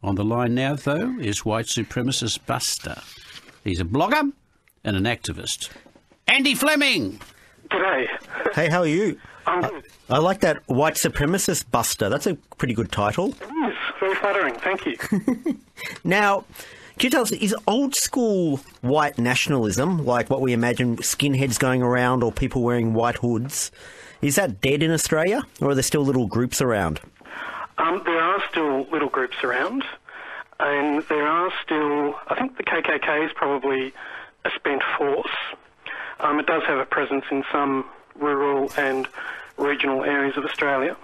On the line now, though, is white supremacist Buster. He's a blogger and an activist. Andy Fleming! G'day. Hey, how are you? I'm good. I like that white supremacist Buster. That's a pretty good title. It is. Very flattering. Thank you. Now, can you tell us, is old school white nationalism, like what we imagine skinheads going around or people wearing white hoods, is that dead in Australia, or are there still little groups around? There are still little groups around, and there are still, I think the KKK is probably a spent force. It does have a presence in some rural and regional areas of Australia,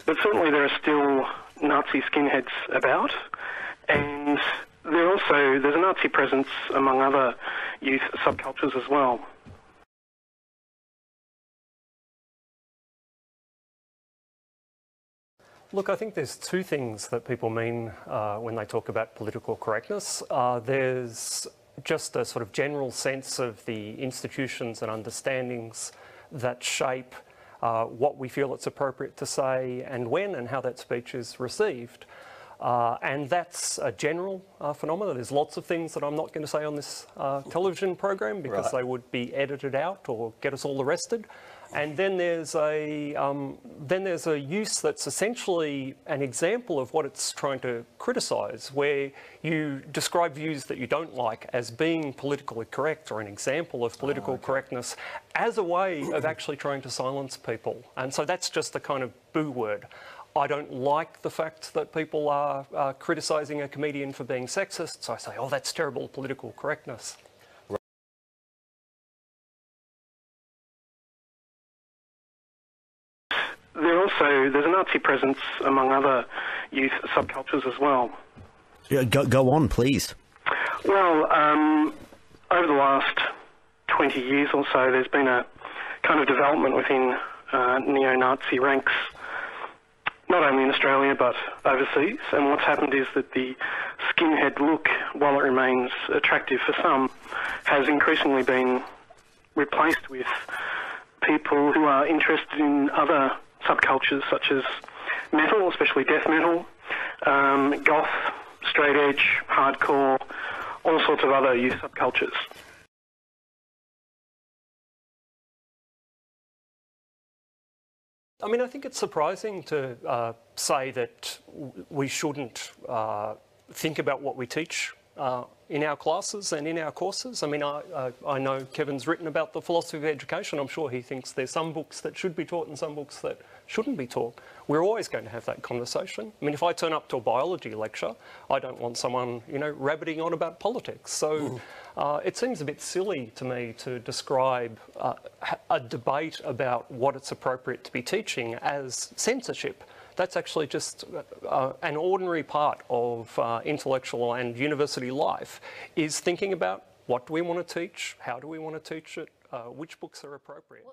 but certainly there are still Nazi skinheads about, and there's a Nazi presence among other youth subcultures as well. Look, I think there's two things that people mean when they talk about political correctness. There's just a sort of general sense of the institutions and understandings that shape what we feel it's appropriate to say and when and how that speech is received. And that's a general phenomenon. There's lots of things that I'm not going to say on this television program because they would be edited out or get us all arrested. And then there's a use that's essentially an example of what it's trying to criticise, where you describe views that you don't like as being politically correct or an example of political correctness as a way of actually trying to silence people. And so that's just the kind of boo word. I don't like the fact that people are criticising a comedian for being sexist, so I say, oh, that's terrible political correctness. There's a Nazi presence among other youth subcultures as well. Yeah, go on, please. Well, over the last 20 years or so, there's been a kind of development within neo-Nazi ranks, not only in Australia but overseas. And what's happened is that the skinhead look, while it remains attractive for some, has increasingly been replaced with people who are interested in other subcultures such as metal, especially death metal, goth, straight edge, hardcore, all sorts of other youth subcultures. I mean, I think it's surprising to say that we shouldn't think about what we teach in our classes and in our courses. I mean, I know Kevin's written about the philosophy of education. I'm sure he thinks there's some books that should be taught and some books that shouldn't be taught. We're always going to have that conversation. I mean, if I turn up to a biology lecture, I don't want someone, you know, rabbiting on about politics. So it seems a bit silly to me to describe a debate about what it's appropriate to be teaching as censorship. That's actually just an ordinary part of intellectual and university life, is thinking about what do we want to teach, how do we want to teach it, which books are appropriate.